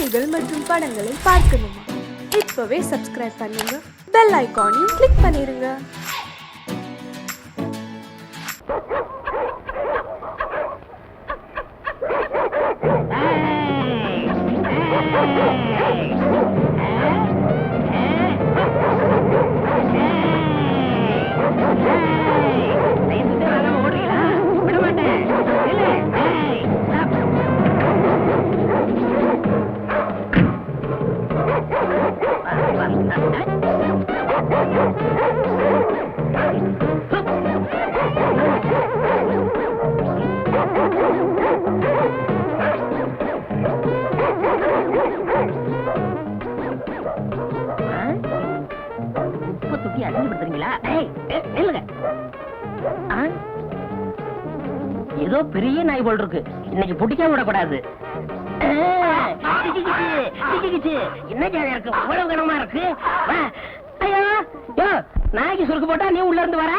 செய்திகள் மற்றும் படங்களை பார்க்கணுமா? இப்பவே சப்ஸ்கிரைப் பண்ணுங்க, பெல் ஐகானையும் கிளிக் பண்ணிருங்க. ஏதோ பெரிய நாய் போல் இருக்கு, இன்னைக்கு பிடிக்காம விடக்கூடாது. என்ன இருக்கு, அவ்வளவு கனமா இருக்கு. ஐயோ, நாய்க்கு சுருக்கு போட்டா நீ உள்ள இருந்து வர.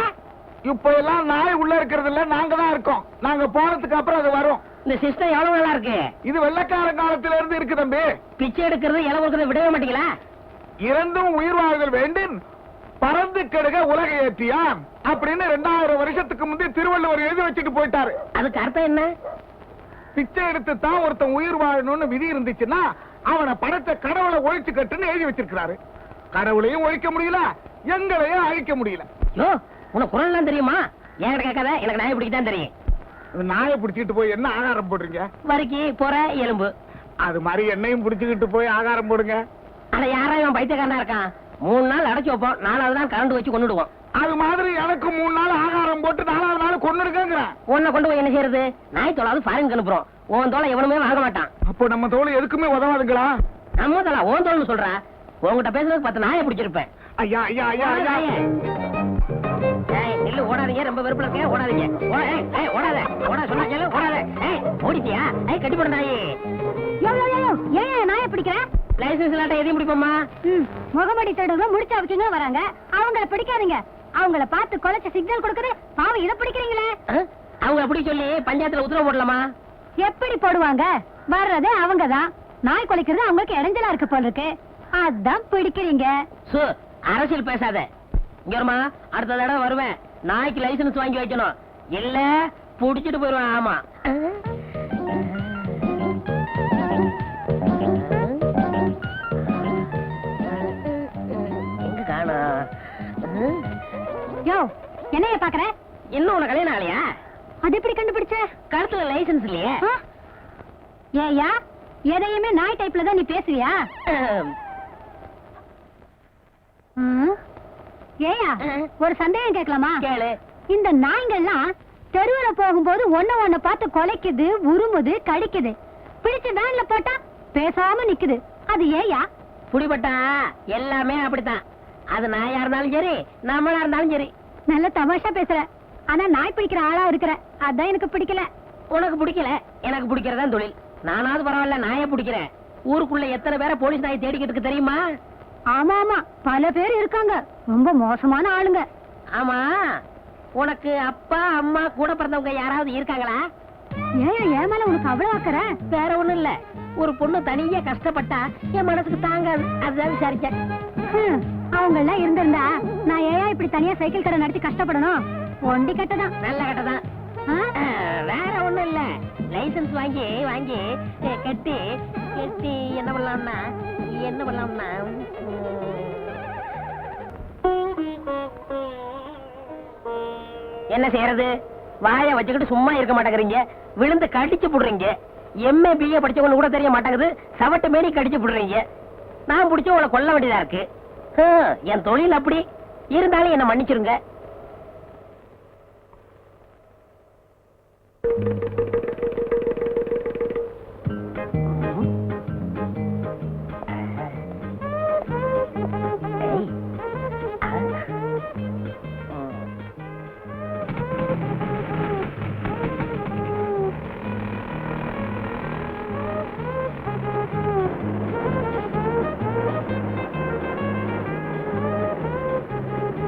இப்ப எல்லாம் நாய் உள்ள இருக்கிறது இல்ல, நாங்க தான் இருக்கோம். நாங்க போனதுக்கு அப்புறம் அது வரும். இந்த சிஸ்டம் எவ்வளவு நல்லா இருக்கு. இது வெள்ளக்கார காலத்துல இருந்து இருக்கு தம்பி. பிச்சை எடுக்கிறது இளவு இருக்கிறத விடவே மாட்டீங்களா? இறந்தும் உயிர் வாழ்தல் வேண்டும், பறந்து கெடுக உலக ஏற்றியான் அப்படின்னு 2000 வருஷத்துக்கு முந்தைய திருவள்ளுவர் எழுதி வச்சுட்டு போயிட்டாரு. அதுக்கு அர்த்தம் என்ன? பிச்சை எடுத்து தான் ஒருத்தன் உயிர் வாழணும்னு விதி இருந்துச்சுன்னா அவனை படைத்த கடவுளை ஒழிச்சு கட்டுன்னு எழுதி வச்சிருக்கிறாரு. கடவுளையும் ஒழிக்க முடியல, எங்களையும் அழிக்க முடியல. யோ, உனக்கு குரல் எல்லாம் தெரியுமா? ஏன் கேட்காத, எனக்கு நாயை பிடிக்கதான் தெரியும். நாயை பிடிச்சிட்டு போய் என்ன ஆகாரம் போடுறீங்க? வரைக்கு போற எலும்பு. அது மாதிரி என்னையும் பிடிச்சுக்கிட்டு போய் ஆகாரம் போடுங்க. ஆனா யாராவது பைத்தியக்காரனா இருக்கான். 3 நாள் அடைச்சு வைப்போம், 4வது நாள் கரண்ட் வச்சு கொண்டுடுவோம். அது மாதிரி எனக்கு 3 நாள் ஆகாரம் போட்டு 4வது நாள் கொண்டுடுங்கிறேன். உன்னை கொண்டு போய் என்ன செய்யறது? நாய் தோலாவது ஃபாரின் அனுப்புறோம், உன் தோலை எவனுமே வாங்க மாட்டான். அப்போ நம்ம தோல் எதுக்குமே உதவாதுங்களா? நம்ம தோலா உன் தோல்னு சொல்ற. உங்ககிட்ட பேசுறதுக்கு 10 நாயை பிடிச்சிருப்பேன். ஐயா ஐயா ஐயா ஐயா, இல்ல ஓடாதீங்க, ரொம்ப வெறுப்புல இருக்க, ஓடாதீங்க. ஓடாத, ஓட சொன்னா கேளு, ஓடாத. ஓடிட்டியா? கட்டி போட நாயே. ஏன் நாயை பிடிக்கிற? லைசன்ஸ் இல்லாட்ட எதையும் பிடிப்போமா? முகமடி தேடுங்க, முடிச்சு அவச்சுங்க வராங்க, அவங்கள பிடிக்காதீங்க. அவங்கள பார்த்து கொலைச்சு சிக்னல் கொடுக்குது, பாவம் இதை பிடிக்கிறீங்களே. அவங்க அப்படி சொல்லி பஞ்சாயத்துல உத்தரவு போடலாமா? எப்படி போடுவாங்க? வர்றதே அவங்கதான். நாய் கொலைக்கிறது அவங்களுக்கு இடைஞ்சலா இருக்கு போல இருக்கு, அதான் பிடிக்கிறீங்க. அரசியல் பேசாத. இங்கமா அடுத்த தடவை வருவேன், நாய்க்கு லைசன்ஸ் வாங்கி வைக்கணும், இல்ல புடிச்சிட்டு போயிருவேன். ஆமா, எங்க காணோம்? யோ, என்னைய பாக்குற? இன்னும் உனக்கு கல்யாணம் ஆலையா? அது எப்படி கண்டுபிடிச்ச? கழுத்துல லைசன்ஸ் இல்லையே. ஏயா, எதையுமே நாய் டைப்ல தான் நீ பேசுவியா? ஏயா, ஒரு சந்தேகம் கேட்கலாமா? கேளு. இந்த நாய்கள்லாம் தெருவுல போகும்போது ஒண்ணு பார்த்து கொலைக்குது, உருமுது, கடிக்குது. பிடிச்சு வேன்ல போட்டா பேசாம நிக்குது, அது ஏயா? புடிபட்டா எல்லாமே அப்படித்தான். அது நாயா இருந்தாலும் சரி, நம்மளா இருந்தாலும் சரி. நல்ல தமாஷா பேசுற, ஆனா நாய் பிடிக்கிற ஆளா இருக்கிற, அதான் எனக்கு பிடிக்கல. உனக்கு பிடிக்கல, எனக்கு பிடிக்கிறதான் தொழில். நானாவது பரவாயில்ல, நாயை பிடிக்கிறேன். ஊருக்குள்ள எத்தனை பேரை போலீஸ் நாயை தேடிக்கிட்டு தெரியுமா? ஆமா ஆமா, பல பேர் இருக்காங்க, ரொம்ப மோசமான ஆளுங்க. ஆமா, உனக்கு அப்பா அம்மா கூட பிறந்தவங்க யாராவது இருக்காங்களா? ஏன் ஏன் மேல உனக்கு அவ்வளவு ஆக்கற? வேற ஒண்ணும் இல்ல, ஒரு பொண்ணு தனியா கஷ்டப்பட்டா என் மனசுக்கு தாங்காது, அதுதான் விசாரிச்சேன். அவங்க எல்லாம் இருந்திருந்தா நான் ஏன் இப்படி தனியா சைக்கிள் கடை நடத்தி கஷ்டப்படணும்? ஒண்டி கட்டதான். நல்ல கட்டதான். வேற ஒண்ணும் இல்ல, லைசன்ஸ் வாங்கி வாங்கி கட்டி கட்டி என்ன பண்ணலாம்னா என்ன செய்யறது? வாயை வச்சுக்கிட்டு சும்மா இருக்க மாட்டேங்கிறீங்க, விழுந்து கடிச்சு புடுறீங்க. எம்ஏ பிஏ படிச்சவங்க கூட தெரிய மாட்டேங்குது, சவட்டு மேனி கடிச்சு புடுறீங்க. நான் பிடிச்ச உங்களை கொல்ல வேண்டியதா இருக்கு. என் தொழில் அப்படி இருந்தாலும் என்ன மன்னிச்சிருங்க.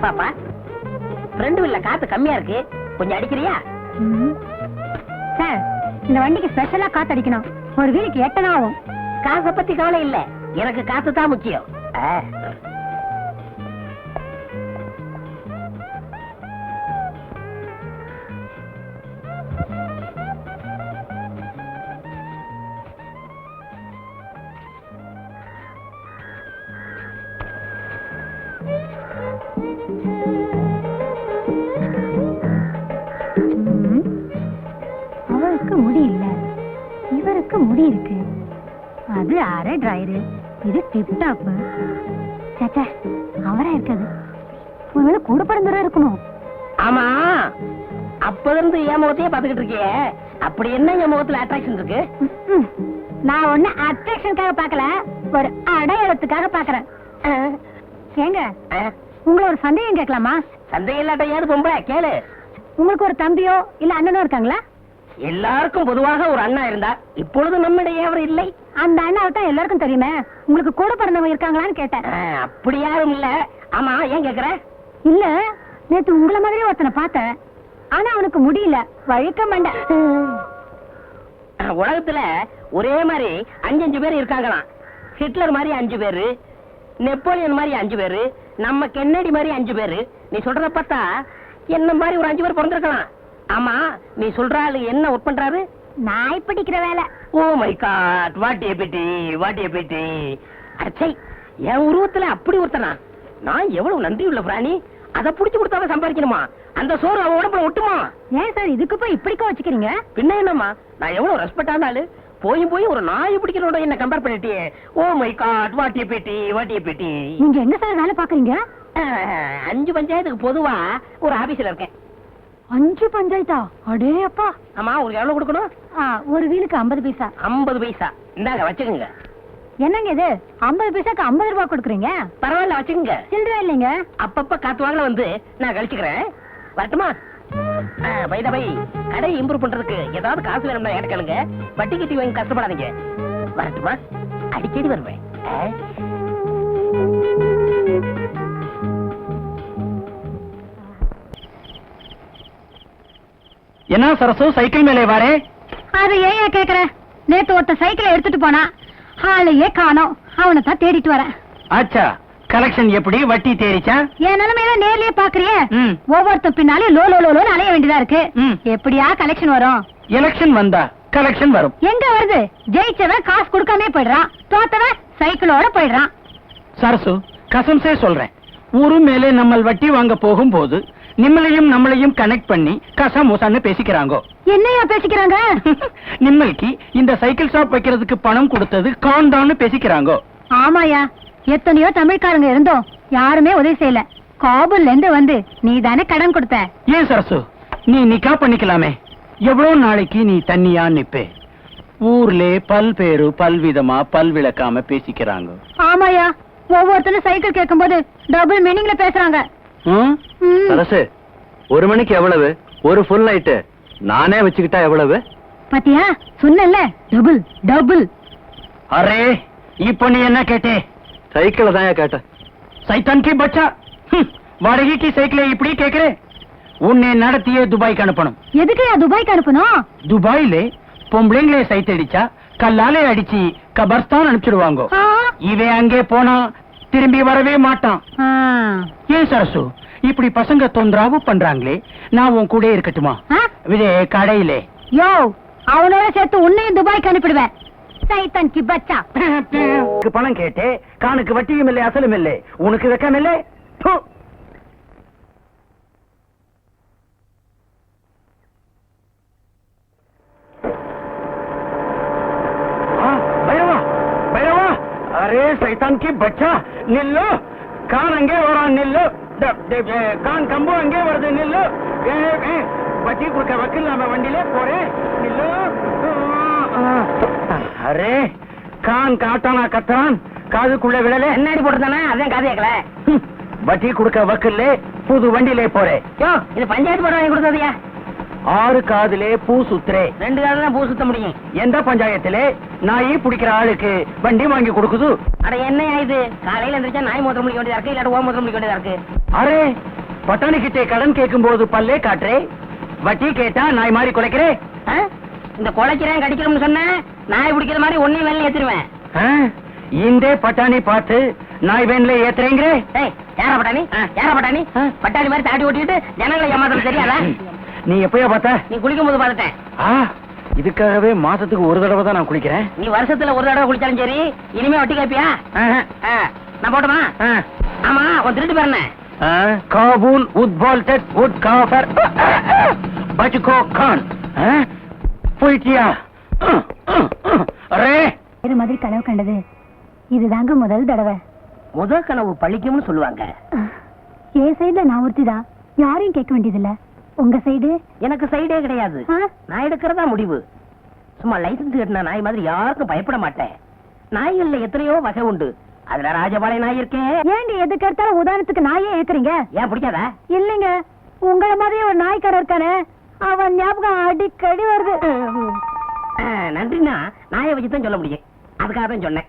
பாப்பா, ஃப்ரெண்டு இல்ல, காத்து கம்மியா இருக்கு, கொஞ்சம் அடிக்கிறியா? சார், இந்த வண்டிக்கு ஸ்பெஷலா காத்து அடிக்கணும், ஒரு வீலுக்கு 8 ஆகும். காசை பத்தி கவலை இல்ல, எனக்கு காசு தான் முக்கியம். அவருக்கு முடி இல்ல, இவருக்கு முடி இருக்கு. அது அரை டிரைரு, இது டிப் டாப். சேச்சா, அவரா இருக்காது. ஒருவேளை கூட பிறந்தவரா இருக்கணும். ஆமா, அப்ப இருந்து என் முகத்தையே பாத்துக்கிட்டு இருக்கியே, அப்படி என்ன என் முகத்துல அட்ராக்ஷன் இருக்கு? நான் ஒண்ணு அட்ராக்ஷனுக்காக பாக்கல, ஒரு அடையாளத்துக்காக பாக்குறேன். ஏங்க, உங்களை ஒரு சந்தேகம் கேட்கலாமா? சந்தேகம் இல்லாட்ட ஏது பொம்பளை கேளு. உங்களுக்கு ஒரு தம்பியோ இல்ல அண்ணனோ இருக்காங்களா? எல்லாருக்கும் பொதுவாக ஒரு அண்ணா இருந்தா, இப்பொழுது நம்மிடையே அவர் இல்லை. அந்த அண்ணாவை தான் எல்லாருக்கும் தெரியுமே. உங்களுக்கு கூட பிறந்தவங்க இருக்காங்களான்னு கேட்டேன். அப்படி யாரும் இல்ல. ஆமா, ஏன் கேக்குற? இல்ல, நேத்து உங்களை மாதிரியே ஒருத்தனை பார்த்தேன். ஆனா அவனுக்கு முடியல, வழுக்க மாட்டேன். உலகத்துல ஒரே மாதிரி 5 பேர் இருக்காங்களாம். ஹிட்லர் மாதிரி 5 பேரு, நெப்போலியன் மாதிரி 5 பேரு, நம்ம கென்னடி மாதிரி 5 பேரு. நீ சொல்றத பார்த்தா என்ன மாதிரி ஒரு 5 பேர் பிறந்திருக்கலாம். ஆமா, நீ சொல்ற ஆளு என்ன ஒர்க் பண்றாரு? நாய் பிடிக்கிற வேலை. Oh my God, what a pity, what a pity. அச்சை, என் உருவத்துல அப்படி ஒருத்தனா? நான் எவ்வளவு நன்றி உள்ள பிராணி. அதை புடிச்சு கொடுத்தாவே சம்பாதிக்கணுமா? அந்த சோறு அவன் உடம்புல ஒட்டுமா? ஏன் சார் இதுக்கு போய் இப்படிக்கோ வச்சுக்கிறீங்க? பின்ன என்னம்மா, நான் எவ்வளவு ரெஸ்பெக்டான ஆளு. போய் ஒரு நாய் பிடிக்கிறோட என்ன கம்பேர் பண்ணிட்டியே. Oh my God, what a pity, what a pity. நீங்க என்ன சார் வேலை பாக்குறீங்க? 5 பஞ்சாயத்துக்கு பொதுவா ஒரு ஆபீஸ்ல இருக்கேன். 5 பஞ்சாயத்தா? அடே அப்பா. ஆமா, உங்களுக்கு எவ்வளவு கொடுக்கணும்? ஒரு வீலுக்கு 50 பைசா. 50 பைசா இந்தாங்க, வச்சுக்கோங்க. என்னங்க இது, 50 பைசாக்கு 50 ரூபாய் கொடுக்குறீங்க? பரவாயில்ல, வச்சுக்கோங்க. சில்லறை இல்லைங்க. அப்பப்ப காத்து வாங்கல வந்து நான் கழிச்சுக்கிறேன். வரட்டுமா? பை கடை இம்ப்ரூவ் பண்றதுக்கு ஏதாவது காசு வேணும்னா என்கிட்ட கேளுங்க. வட்டி கட்டி வாங்கி கஷ்டப்படாதீங்க. வரட்டுமா? அடிக்கடி வருவேன். என்ன சரசு, சைக்கிள் மேலே வாரே? அது ஏன் கேக்குற? நேத்து ஒருத்த சைக்கிளை எடுத்துட்டு போனா, ஆளையே காணோம். அவனை தான் தேடிட்டு வரேன். ஆச்சா, கலெக்ஷன் எப்படி? வட்டி தேறிச்சா? என் நிலைமையில நேர்லயே பாக்குறியே. ம். ஒவ்வொருத்த பின்னாலே லோலோலோன்னு அலைய வேண்டியதா இருக்கு. ம். எப்படியா கலெக்ஷன் வரும்? எலெக்ஷன் வந்தா கலெக்ஷன் வரும். எங்க வருது? ஜெயிச்சவன் காசு கொடுக்காம போயிடுறான், தோத்தவன் சைக்கிளோட போயிடுறான். சரசு, கசம்சே சொல்றேன், ஊரு மேலே நம்ம வட்டி வாங்க போகும்போது நம்மளையும் கனெக்ட் பண்ணி கசமுசான்னு பேசிக்கிறாங்க. என்னையா பேசிக்கிறாங்க? நிம்மளுக்கு இந்த சைக்கிள் ஷாப் வைக்கிறதுக்கு பணம் கொடுத்தது காண்டான்னு பேசிக்கிறாங்க. ஆமாயா, எத்தனையோ தமிழ்காரங்க இருந்தோம், யாருமே உதவி செய்யல. காபூல்ல இருந்து வந்து நீ தானே கடன் கொடுத்த. ஏன் சரசு, நீ நிக்கா பண்ணிக்கலாமே. எவ்வளவு நாளைக்கு நீ தண்ணியா நிப்பே? ஊர்ல பல்பேரு பல்விதமா பல்விளக்காம பேசிக்கிறாங்க. ஆமாயா, ஒவ்வொருத்தரும் சைக்கிள் கேட்கும் போது டபுள் மீனிங்ல பேசுறாங்க. சரசு, 1 மணிக்கு எவ்வளவு? ஒரு ஃபுல் நைட்டு நானே வச்சுக்கிட்டா எவ்வளவு? பாத்தியா, சொன்னல டபுள் டபுள். அரே, இப்ப நீ என்ன கேட்டே? சைக்கிள தான் கேட்டேன். சைத்தான் கி பச்சா, வாடகைக்கு சைக்கிளை இப்படி கேக்குறே? உன்னை நடத்தியே துபாய்க்கு அனுப்பணும். எதுக்குயா துபாய்க்கு அனுப்பணும்? துபாயில பொம்பளைங்களே சைட் அடிச்சா கல்லாலே அடிச்சு கபர்ஸ்தான் அனுப்பிச்சிடுவாங்க. இவன் அங்கே போனா திரும்பி வரவே மாட்டான். ஏன் சரசு, இப்படி பசங்க தொந்தராவு பண்றாங்களே, நான் உன் கூட இருக்கட்டுமா? விஜய கடையிலே யோ, அவனோட சேர்த்து உன்னையும் துபாய்க்கு அனுப்பிடுவேன். சைத்தான் கி பச்சா. பணம் கேட்டே, கானுக்கு வட்டியும் இல்லை அசலும் இல்லை, உனக்கு வெக்கம் இல்லை? अरे शैतान की बच्चा, निल्लो. कान अंगे वरा निल्लो. कान कंबो अंगे वरदे निल्लो. बच्ची कुछ वकील नाम वंडीले पोरे निल्लो. अरे कान काटाना कत्रान காதுக்குள்ள விழல என்னடி போட்டுதானே, அதான் காது கேட்கல. வட்டி கொடுக்க வக்கல்ல புது வண்டியிலே போறே. யோ, இது பஞ்சாயத்து போட வாங்கி கொடுத்ததையா? 6 காதுலே பூ சுத்துறே. 2 காதுல தான் பூ சுத்த முடியும். எந்த பஞ்சாயத்திலே நாய் பிடிக்கிற ஆளுக்கு வண்டி வாங்கி கொடுக்குது? அட என்னையா இது, காலையில எந்திரிச்சா நாய் மூத்திரம் முடிக்க வேண்டியதா இருக்கு, இல்லாட்ட ஓ மூத்திரம் முடிக்க வேண்டியதா இருக்கு. அரே, பட்டாணி கிட்டே கடன் கேட்கும் போது பல்லே காட்டுறே, வட்டி கேட்டா நாய் மாதிரி குலைக்கிறே. இந்த குலைக்கிறேன் கடிக்கிறோம்னு சொன்ன நாய் பிடிக்கிற மாதிரி ஒன்னையும் வெளில ஏத்திருவேன். இந்த பட்டாணி பார்த்து நாய் வேன்ல ஏத்துறீங்க. ஏய், யாரா பட்டாணி? யாரா பட்டாணி? பட்டாணி மாதிரி தாடி ஓட்டிட்டு ஜனங்களை ஏமாத்தம் தெரியாதா? நீ எப்பயா பார்த்த? நீ குளிக்கும் போது பார்த்துட்டேன். இதுக்காகவே மாசத்துக்கு ஒரு தடவை தான் நான் குளிக்கிறேன். நீ வருஷத்துல ஒரு தடவை குளிச்சாலும் சரி, இனிமே வட்டி கேப்பியா? நான் போட்டுமா? ஆமா, உன் திருட்டு பேர் என்ன? காபூல் உத்பால்டட் உட் காஃபர் பஜ்கோ கான். போயிட்டியா? அரே இது மாதிரி கனவு கண்டது இதுதாங்க முதல் தடவை. முதல் கனவு பழிக்கும்னு சொல்லுவாங்க. என் சைடுல நான் ஒருத்திதான், யாரையும் கேட்க வேண்டியதில்ல. உங்க சைடு? எனக்கு சைடே கிடையாது. நான் எடுக்கிறதா முடிவு. சும்மா லைசன்ஸ் கட்டின நாய் மாதிரி யாருக்கும் பயப்பட மாட்டேன். நாய்கள்ல எத்தனையோ வகை உண்டு. அதுல ராஜபாளைய நாய் இருக்கேன். ஏண்டி எதுக்கு எடுத்தாலும் உதாரணத்துக்கு நாயே ஏக்குறீங்க? ஏன் பிடிக்காதா? இல்லைங்க, உங்கள மாதிரி ஒரு நாய்க்காரர் இருக்கானே, அவன் ஞாபகம் அடிக்கடி வருது. நன்றினா நாயை வச்சுதான் சொல்ல முடியும். அதுக்காக தான் சொன்னேன்.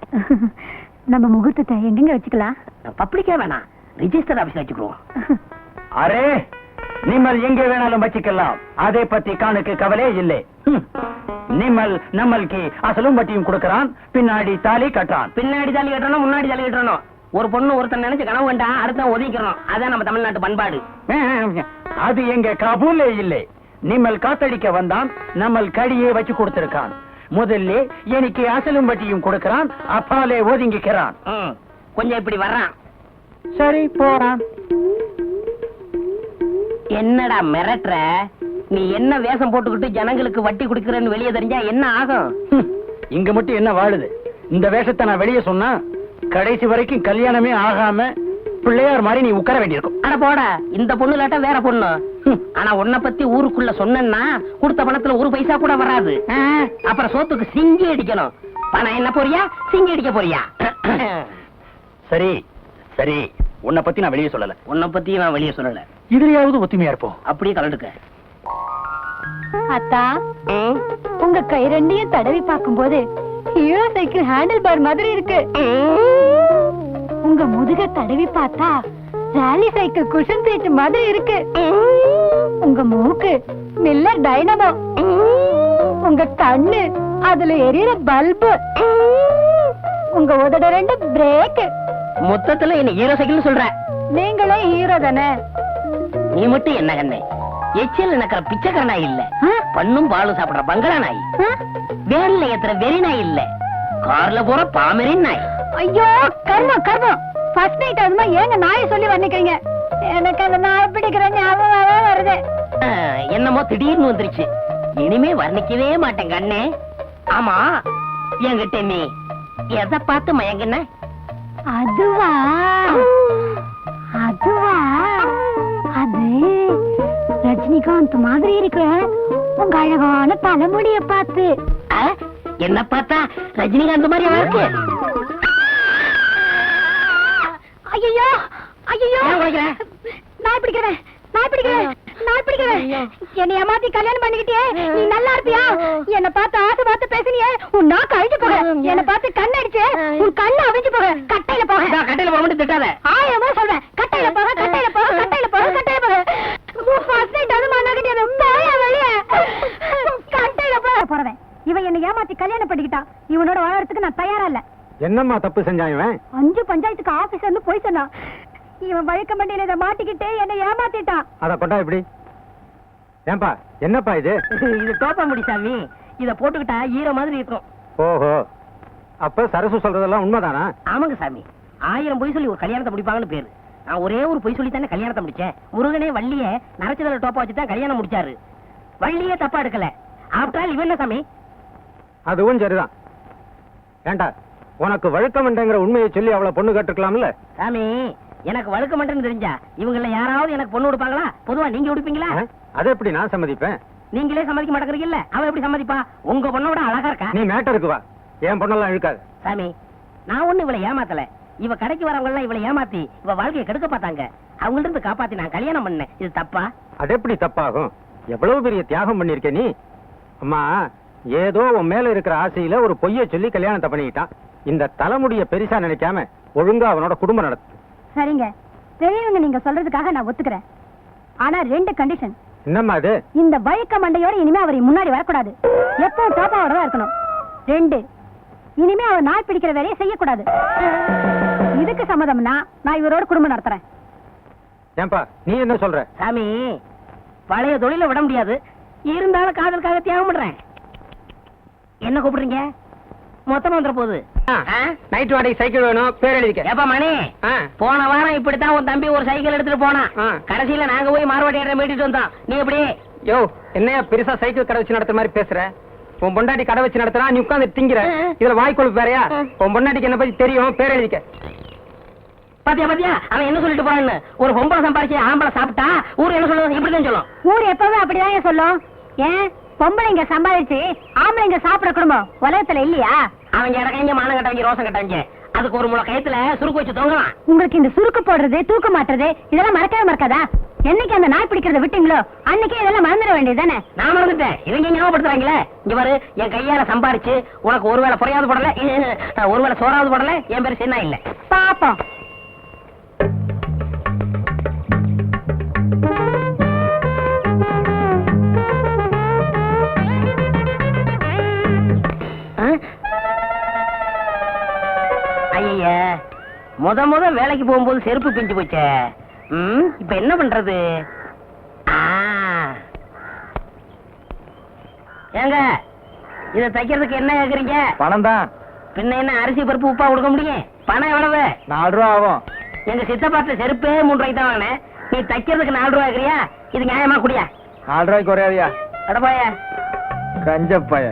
நம்ம முகூர்த்தத்தை எங்கெங்க வச்சுக்கலாம்? பப்ளிக்கா வேணாம், ரிஜிஸ்டர் ஆபீஸ்ல வச்சுக்குவோம். அரே நிம்மல் எங்கே வேணாலும் வச்சுக்கலாம். அதை பத்தி காணுக்கு கவலை இல்லை. நிம்மல் நம்மளுக்கு அசலும் வட்டியும் கொடுக்கறான், பின்னாடி தாலி கட்டுறான். பின்னாடி தாலி கட்டணும், முன்னாடி தாலி கட்டணும். ஒரு பொண்ணு ஒருத்தன் நினைச்சு கனவு வேண்டா, அடுத்த ஒதுக்கிறோம். அதான் நம்ம தமிழ்நாட்டு பண்பாடு. அது எங்க காபூலே இல்லை. நிம்மல் காத்தடிக்க வந்தான், நம்மள் கடியே வச்சு கொடுத்திருக்கான். முதல்ல எனக்கு அசலும் வட்டியும் கொடுக்கறான், அப்பாலே ஒதுங்கிக்கிறான். கொஞ்சம் இப்படி வர்றான். சரி போறான். என்னடா மிரட்டுற? நீ என்ன வேஷம் போட்டுக்கிட்டு ஜனங்களுக்கு வட்டி குடுக்கறன்னு வெளியே தெரிஞ்சா என்ன ஆகும்? இங்க மட்டும் என்ன வாழுது? இந்த வேஷத்தை நான் வெளியே சொன்னா கடைசி வரைக்கும் கல்யாணமே ஆகாம பிள்ளையார் மாதிரி நீ உட்கார வேண்டியிருக்கும். அட போட, இந்த பொண்ணு இல்லாட்டா வேற பொண்ணு. ஆனா உன்னை பத்தி ஊருக்குள்ள சொன்னா கொடுத்த பணத்துல ஒரு பைசா கூட வராது. அப்புறம் சோத்துக்கு சிங்கி அடிக்கணும். பணம் என்ன போறியா, சிங்கி அடிக்க போறியா? சரி சரி, உன்னை பத்தி நான் வெளியே சொல்லல. உன்னை பத்தி நான் வெளியே சொல்லல. இதுலயாவது ஒத்துமையா இருப்போம். அப்படியே கலந்துக்க. அத்தா, உங்க கை ரெண்டையும் தடவி பார்க்கும்போது ஹீரோ சைக்கிள் ஹேண்டில் பார் மாதிரி இருக்கு. உங்க முதுக தடவி பார்த்தா ராலி சைக்கிள் குஷன் சீட் மாதிரி இருக்கு. உங்க மூக்கு மில்லர் டைனமோ. உங்க கண்ணு அதுல எரியற பல்பு. உங்க உதட ரெண்டு பிரேக். மொத்தத்துல என்ன ஹீரோ சைக்கிள் சொல்ற? நீங்களே ஹீரோ தானே? நீ மட்டும் என்ன கண்ணே, எச்சில் நடக்கிற பிச்சைக்கார நாய் இல்ல, பண்ணும் பாலும் சாப்பிடுற பங்களா நாய், வேன்ல ஏத்துற வெறி நாய் இல்ல, கார்ல போற பாமரின் நாய். ஐயோ கர்மம் கர்மம். ஃபர்ஸ்ட் நைட் அதுமா ஏங்க நாயை சொல்லி வர்ணிக்கிறீங்க? எனக்கு அந்த நாய் பிடிக்கிற ஞாபகமாவே வருது. என்னமோ திடீர்னு வந்துருச்சு. இனிமே வர்ணிக்கவே மாட்டேன் கண்ணே. ஆமா, என்கிட்ட நீ எதை பார்த்து மயங்கின? அதுவா அதுவா அது ரஜினிகாந்த் மாதிரி இருக்கு உங்க அழகான தலைமுடிய பார்த்து. என்ன பார்த்தா ரஜினிகாந்த் மாதிரி இருக்கு. ஐயோ ஐயோ, ஏன் உடைக்கிற? நாய் பிடிக்கிறேன் நாய் பிடிக்கிறேன் நாய் பிடிக்கிறேன். என்னை ஏமாத்தி கல்யாணம் பண்ணிக்கிட்டே நீ நல்லா இருப்பியா? என்ன பார்த்து ஆசை பார்த்து பேசினியே, உன் நாக்கு அழிஞ்சு போக. என்ன பார்த்து கண் அடிச்சு உன் கண்ணு அவிஞ்சு போக. கட்டையில போக. கட்டையில போக மட்டும் திட்டாத. ஆயமா சொல்றேன். கட்டையில போக கட்டையில போக கட்டையில போக கட்டையில போக. ஃபர்ஸ்ட் நைட் அது மண்ணாக்கிட்டே போயா வெளிய. கட்டையில போக போறேன். இவன் என்ன ஏமாத்தி கல்யாணம் பண்ணிக்கிட்டா. இவனோட வாழறதுக்கு நான் தயாரா இல்ல. என்னம்மா தப்பு செஞ்சான் இவன்? 5 பஞ்சாயத்துக்கு ஆபீஸ்ல இருந்து போய் சொன்னான். இவன் வழக்க மண்டியில இதை மாட்டிக்கிட்டே என்ன ஏமாத்திட்டான். அத கொண்டா இப்படி. ஏன்பா என்னப்பா இது? இது டோப்பா முடி சாமி. இத போட்டுக்கிட்டா ஈர மாதிரி இருக்கும். ஓஹோ, அப்ப சரசு சொல்றதெல்லாம் உண்மைதானா? ஆமாங்க சாமி, 1000 பொய் சொல்லி ஒரு கல்யாணத்தை முடிப்பாங்கன்னு பேரு. நான் ஒரே ஒரு பொய் சொல்லி தானே கல்யாணத்தை முடிச்சேன். முருகனே வள்ளிய நரச்சதல டோப்பா வச்சு தான் கல்யாணம் முடிச்சாரு. வள்ளியே தப்பா எடுக்கல. ஆஃப்டர் ஆல் இவன் என்ன சாமி? அதுவும் சரிதான். ஏண்டா உனக்கு வழக்கமண்டங்கிற உண்மையை சொல்லி அவளை பொண்ணு கேட்டுக்கலாம்ல? சாமி, எனக்கு வழுக்க மாட்டேன்னு தெரிஞ்சா இவங்கள யாராவது எனக்கு பொண்ணு கொடுப்பாங்களா? பொதுவா நீங்க கொடுப்பீங்களா? அதை எப்படி நான் சம்மதிப்பேன்? நீங்களே சம்மதிக்க மாட்டேங்கிறீங்கல்ல, அவன் எப்படி சம்மதிப்பா? உங்க பொண்ணோட அழகா இருக்கா. நீ மேட்டருக்கு வா, என் பொண்ணெல்லாம் இழுக்காது. சாமி, நான் ஒண்ணு இவளை ஏமாத்தல. இவ கடைக்கு வரவங்க எல்லாம் இவளை ஏமாத்தி இவ வாழ்க்கையை கெடுக்க பார்த்தாங்க. அவங்கள்ட்ட இருந்து காப்பாத்தி நான் கல்யாணம் பண்ணேன். இது தப்பா? அது எப்படி தப்பாகும்? எவ்வளவு பெரிய தியாகம் பண்ணிருக்க நீ. அம்மா, ஏதோ உன் மேல இருக்கிற ஆசையில ஒரு பொய்ய சொல்லி கல்யாணத்தை பண்ணிக்கிட்டான். இந்த தலைமுடிய பெருசா நினைக்காம ஒழுங்கா அவனோட குடும்பம் நடத்து. சரிங்க, பெரியவங்க நீங்க சொல்றதுக்காக நான் ஒத்துக்கிறேன். ஆனா 2 கண்டிஷன். என்னம்மா அது? இந்த வழக்க மண்டையோட இனிமே அவரை முன்னாடி வரக்கூடாது. எப்போ டாப்பாவோட தான் இருக்கணும். 2, இனிமே அவன் நாய் பிடிக்கிற வேலையை செய்யக்கூடாது. இதுக்கு சம்மதம்னா நான் இவரோட குடும்பம் நடத்துறேன். ஏன்பா நீ என்ன சொல்ற? சாமி, பழைய தொழில விட முடியாது, இருந்தாலும் காதலுக்காக தியாகம் பண்றேன். என்ன கூப்பிடுறீங்க? மொத்தமா வந்துட போகுது. நைட் வாடகை சைக்கிள் வேணும், பேர் எழுதிக்க. ஏப்பா மணி, போன வாரம் இப்படித்தான் உன் தம்பி ஒரு சைக்கிள் எடுத்துட்டு போனான். கடைசியில நாங்க போய் மார்வாடி இடம் மீட்டிட்டு வந்தோம். நீ எப்படி? யோ, என்னையா பெருசா சைக்கிள் கடை வச்சு நடத்துற மாதிரி பேசுற? உன் பொண்டாட்டி கடை வச்சு நடத்துறா, நீ உட்கார்ந்து திங்கிற. இதுல வாய்க்கொழுப்பு வேறையா? உன் பொண்டாட்டிக்கு என்ன பத்தி தெரியும், பேர் எழுதிக்க. பாத்தியா பாத்தியா, அவன் என்ன சொல்லிட்டு போறான்னு. ஒரு பொம்பளை சம்பாதிச்சு ஆம்பளை சாப்பிட்டா ஊர் என்ன சொல்லுவோம்? இப்படிதான் சொல்லும். ஊர் எப்பவும் அப்படிதான் சொல்லும். ஏன் பொம்பளைங்க சம்பாதிச்சு ஆம்பளைங்க சாப்பிட குடும்பம் உலகத்துல இல்லையா? அவங்க இடக்கங்க மானம் கட்டவங்க ரோசம் கட்டவங்க, அதுக்கு ஒரு முளை கயத்துல சுருக்கு வச்சு தொங்கலாம். உங்களுக்கு இந்த சுருக்கு போடுறது தூக்க மாட்டுறது இதெல்லாம் மறக்கவே மறக்காதா? என்னைக்கு அந்த நாய் பிடிக்கிறத விட்டீங்களோ அன்னைக்கே இதெல்லாம் மறந்துட வேண்டியதுதானே? நான் மறந்துட்டேன், இவங்க ஞாபகப்படுத்துறாங்களே. இங்க பாரு, என் கையால சம்பாரிச்சு உனக்கு ஒருவேளை புறையாவது போடல, ஒருவேளை சோறாவது போடல, என் பேரு சின்ன இல்ல. பாப்போம். ஐய, முத வேலைக்கு போகும்போது செருப்பு பிஞ்சு போச்சே. இப்ப என்ன பண்றது? ஏங்க, இத தைக்கிறதுக்கு என்ன கேக்குறீங்க? பணம் தான். பின்ன என்ன அரிசி பருப்பு உப்பா கொடுக்க முடியும்? பணம் எவ்வளவு? 4 ரூபா ஆகும். எங்க சித்தப்பாட்ட செருப்பே 3 ரூபாய்க்கு தான் வாங்கினேன். நீ தைக்கிறதுக்கு 4 ரூபா கேக்குறியா? இது நியாயமா? குடியா. 4 ரூபாய்க்கு குறையாதியா? அடப்பாய, கஞ்சப்பாய.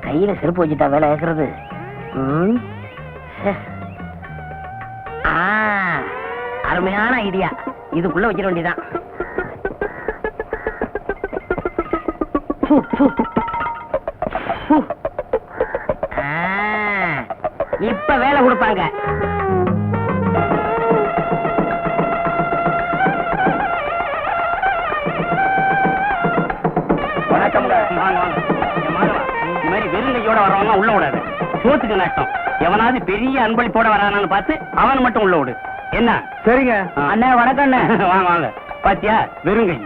கையில செருப்பு வச்சுட்டா வேலை கேக்குறது. அருமையான ஐடியா, இதுக்குள்ள வச்சிட வேண்டியதான். இப்ப வேலை கொடுப்பாங்க. வணக்கம். இந்த மாதிரி வெறுங்கையோட வரவங்க உள்ள விடாது, சோத்துக்கு நஷ்டம். எவனாவது பெரிய அன்பளிப்போட வரானான்னு பார்த்து அவன் மட்டும் உள்ள விடு. என்ன? சரிங்க அண்ணே, வணக்கம் அண்ணே. வாங்க வாங்க. பாத்தியா, வெறுங்கை.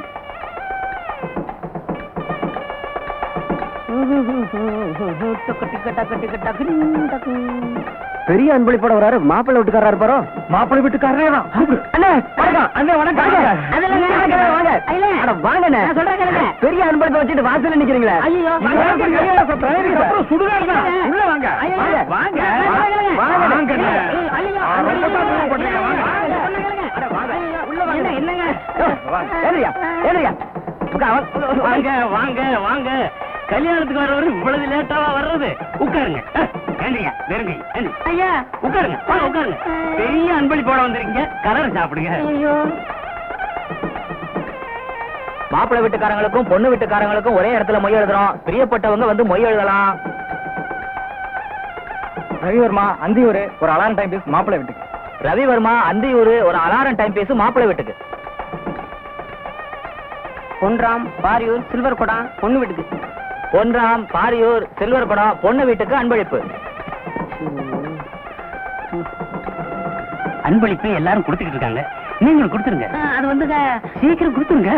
பெரிய அன்பளிப்போட வராரு. மாப்பிள்ளை வீட்டுக்காரர் பாரோ. மாப்பிள்ளை வீட்டுக்காரரே தான். அண்ணே வணக்கம். அண்ணே வணக்கம். வாங்க. பெரிய அன்பளிப்பை வச்சுட்டு வாசல்ல நிக்கிறீங்களா? ஐயோ, சுடுகாடு தான். உள்ள வாங்க. வாங்க வாங்க. என்னங்க? வாங்க வாங்க வாங்க. கல்யாணத்துக்கு வர்றவரு இவ்வளவு லேட்டாவா வர்றது? உட்காருங்க. ஏண்டியா வெறுங்கை? ஐயா உட்காருங்க. உட்காருங்க. பெரிய அன்பளிப்போட வந்திருக்கீங்க, கலர் சாப்பிடுங்க. மாப்பிள்ளை வீட்டுக்காரங்களுக்கும் பொண்ணு வீட்டுக்காரங்களுக்கும் ஒரே இடத்துல மொய் எழுதுறோம். பிரியப்பட்டவங்க வந்து மொய் எழுதலாம். ரவிவர்மா அந்தியூர் ஒரு அலாரம் டைம் பீஸ் மாப்பிள்ளை வீட்டுக்கு. ரவிவர்மா அந்தியூர் ஒரு அலாரம் டைம் பீஸ் மாப்பிள்ளை வீட்டுக்கு. பொன்ராம் பாரியூர் சில்வர் குடம் பொண்ணு வீட்டுக்கு. பொன்ராம் பாரியூர் சில்வர் குடம் பொண்ணு வீட்டுக்கு அன்பளிப்பு. அன்பளிப்பு எல்லாரும் கொடுத்துக்கிட்டு இருக்காங்க, நீங்களும் கொடுத்துருங்க. அது வந்துங்க, சீக்கிரம் கொடுத்துருங்க.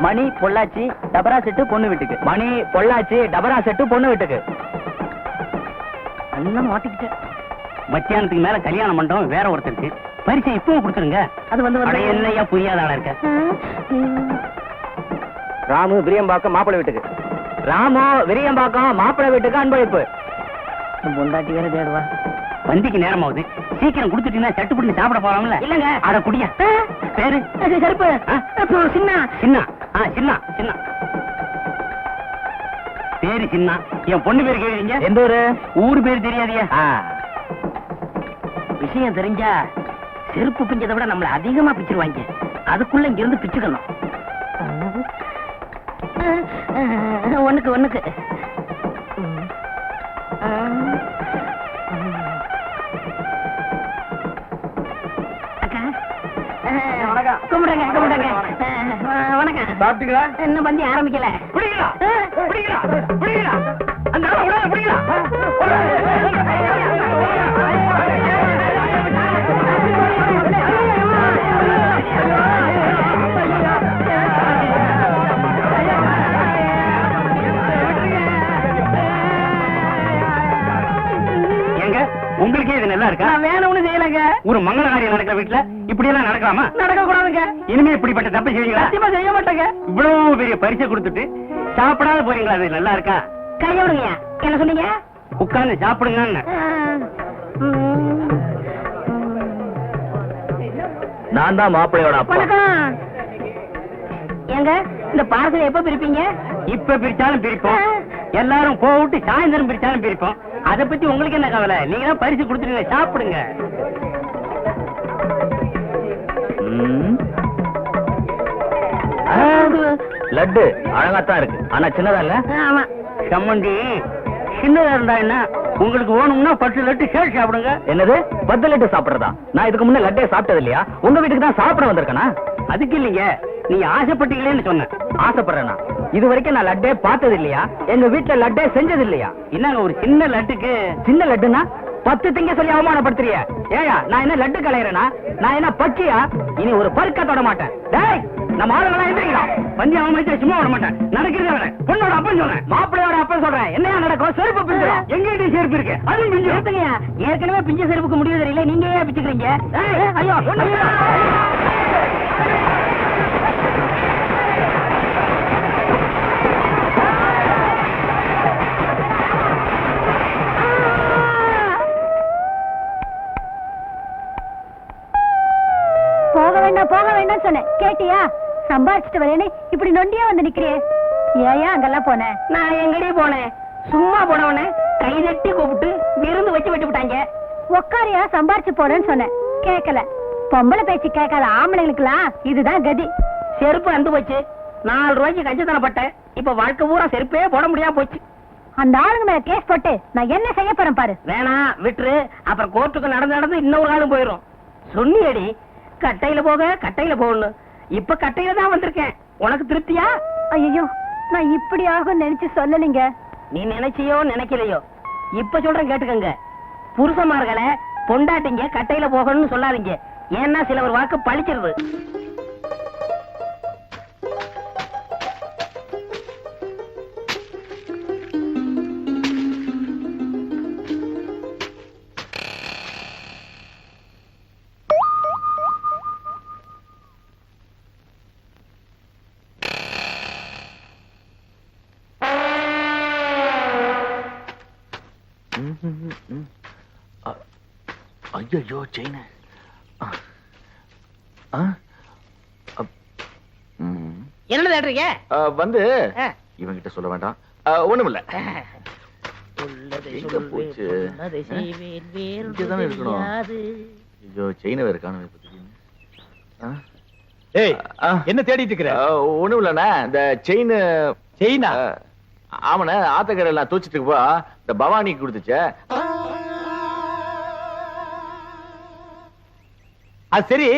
மணி பொள்ளாச்சி டபரா செட்டு பொண்ணு வீட்டுக்கு. மணி பொள்ளாச்சி டபரா செட்டு பொண்ணு வீட்டுக்கு. எல்லாம் மாட்டிக்கிட்டேன். மத்தியானத்துக்கு மேல கல்யாண மண்டபம் வேற ஒருத்தருக்கு. பரிசை இப்போ கொடுத்துருங்க. அது வந்து என்னையா புரியாத ஆளா இருக்க? ராமு விரியம்பாக்கம் மாப்பிள்ளை வீட்டுக்கு. ராமு விரியம்பாக்கம் மாப்பிள்ளை வீட்டுக்கு அன்பளிப்பு. பொண்டாட்டி வேற தேடுவா. வந்திக்கு நேரமாவது, சீக்கிரம் கொடுத்துட்டீங்கன்னா சட்டு புட்டு சாப்பிட போறாங்கல்ல. இல்லங்க. அட குடியா. பேரு செருப்பு சின்ன சின்ன. சின்ன சின்ன பேரு சின்ன. என் பொண்ணு பேரு கேக்குறீங்க? எந்த ஊரு? ஊரு பேரு தெரியாதியா? விஷயம் தெரிஞ்சா செருப்பு பிஞ்சதை விட நம்மள அதிகமா பிச்சிருவாங்க. அதுக்குள்ள இங்க இருந்து பிச்சுக்கணும். ஒண்ணுக்கு கும்பிடுங்க. வணக்கம். சாப்பிட்டீங்களா? இன்னும் பந்தி ஆரம்பிக்கல. அந்த ஆளை விடாத, பிடிக்கலாம். உங்களுக்கே இது நல்லா இருக்கா? நான் வேணும்னு செய்யலங்க. ஒரு மங்கள காரியம் நடக்கிற வீட்டுல இப்படி எல்லாம் நடக்கலாமா? நடக்க கூடாதுங்க. இனிமே இப்படிப்பட்ட தப்பு செய்வீங்களா? சத்தியமா செய்ய மாட்டேங்க. இவ்வளவு பெரிய பரிசை கொடுத்துட்டு சாப்பிடாத போறீங்களா? அது நல்லா இருக்கா? கைய விடுங்க. என்ன சொன்னீங்க? உட்கார்ந்து சாப்பிடுங்க. நான் தான் மாப்பிள்ளையோட அப்பா. வணக்கம். ஏங்க இந்த பார்சல் எப்ப பிரிப்பீங்க? இப்ப பிரிச்சாலும் பிரிப்போம், எல்லாரும் போட்டு சாயந்தரம் பிரிச்சாலும் பிரிப்போம். அத பத்தி உங்களுக்கு என்ன கவலை? நீங்க தான் பரிசு கொடுத்துருங்க, சாப்பிடுங்க. லட்டு அழகாத்தான் இருக்கு, ஆனா சின்னதா இல்ல. ஆமா. சம்மந்தி சின்னதா இருந்தா என்ன? உங்களுக்கு வேணும்னா 10 லட்டு சேர்த்து சாப்பிடுங்க. என்னது 10 லட்டு சாப்பிடுறதா? நான் இதுக்கு முன்ன லட்டே சாப்பிட்டது இல்லையா? உங்க வீட்டுக்கு தான் சாப்பிட வந்திருக்கேனா? அதுக்கு இல்லைங்க, நீங்க ஆசைப்பட்டீங்களேன்னு சொன்னேன். ஆசைப்படுறேனா? இது வரைக்கும் நான் லட்டே பார்த்தது இல்லையா? எங்க வீட்டுல லட்டே செஞ்சது இல்லையா? என்னங்க ஒரு சின்ன லட்டுக்கு? சின்ன லட்டுனா 10 திங்க சொல்லி அவமானப்படுத்துறிய? ஏயா நான் என்ன லட்டு கலையறேனா? நான் என்ன பச்சியா? இனி ஒரு பருக்க தொட மாட்டேன். டேய் நம்ம ஆளுங்களா எந்திரிங்களா? பந்தி அவமானிச்சு சும்மா விட மாட்டேன். நடக்கிறதே வேற. பொண்ணோட அப்பன் சொல்றேன். மாப்பிள்ளையோட அப்பன் சொல்றேன். என்னையா நடக்கும்? செருப்பு பிஞ்சிரும். எங்கிட்ட செருப்பு இருக்கு, அதுவும் பிஞ்சு. ஏத்துங்கய்யா, ஏற்கனவே பிஞ்ச செருப்புக்கு முடிவு தெரியல, நீங்க ஏன் பிச்சுக்கிறீங்க? ஐயோ போக வேண்டாம் சொன்னேன், கேட்டியா? சம்பாதிச்சுட்டு வரேன்னு இப்படி நொண்டியா வந்து நிக்கிறியே. ஏயா அங்கெல்லாம் போன? நான் எங்கடி போனேன்? சும்மா போனவனே கை தட்டி கூப்பிட்டு விருந்து வச்சு விட்டு விட்டாங்க. உக்காரியா சம்பாரிச்சு போறேன்னு சொன்னேன், கேட்கல. பொம்பளை பேச்சு கேட்காத ஆம்பளைங்களுக்குலாம் இதுதான் கதி. செருப்பு அந்து போச்சு. 4 ரூபாய்க்கு கஞ்சத்தனப்பட்டேன். இப்ப வாழ்க்கை பூரா செருப்பே போட முடியாம போச்சு. அந்த ஆளுங்க மேல கேஸ் போட்டு நான் என்ன செய்ய போறேன் பாரு. வேணாம் விட்டுரு, அப்புறம் கோர்ட்டுக்கு நடந்து இன்னொரு காலம் போயிரும். சொன்னியடி கட்டையில போக கட்டையில போகணும். இப்ப கட்டையில தான் வந்திருக்கேன். உனக்கு திருப்தியா? ஐயோ நான் இப்படி ஆகும் நினைச்சு சொல்லலீங்க. நீ நினைச்சியோ நினைக்கலையோ, இப்ப சொல்றேன் கேட்டுக்கங்க. புருஷமார்களை பொண்டாட்டிங்க கட்டையில போகணும்னு சொல்லாதீங்க. ஏன்னா சில ஒரு வாக்கு பழிச்சிருது. ஐயோ செயின் என்ன தேடுறீங்க? வந்து இவங்கிட்ட சொல்ல வேண்டாம், ஒண்ணுமில்ல. எங்க போச்சு? இங்கதானே இருக்கணும். ஐயோ செயின வேற காணவே. ஏய் என்ன தேடிட்டு இருக்கிற? ஒண்ணுமில்லண்ணா, இந்த செயினா? ஆமாண்ணா, ஆத்தக்கரை எல்லாம் தூச்சிட்டு இருக்கப்போ இந்த பவானிக்கு கொடுத்துச்ச. அது சரி,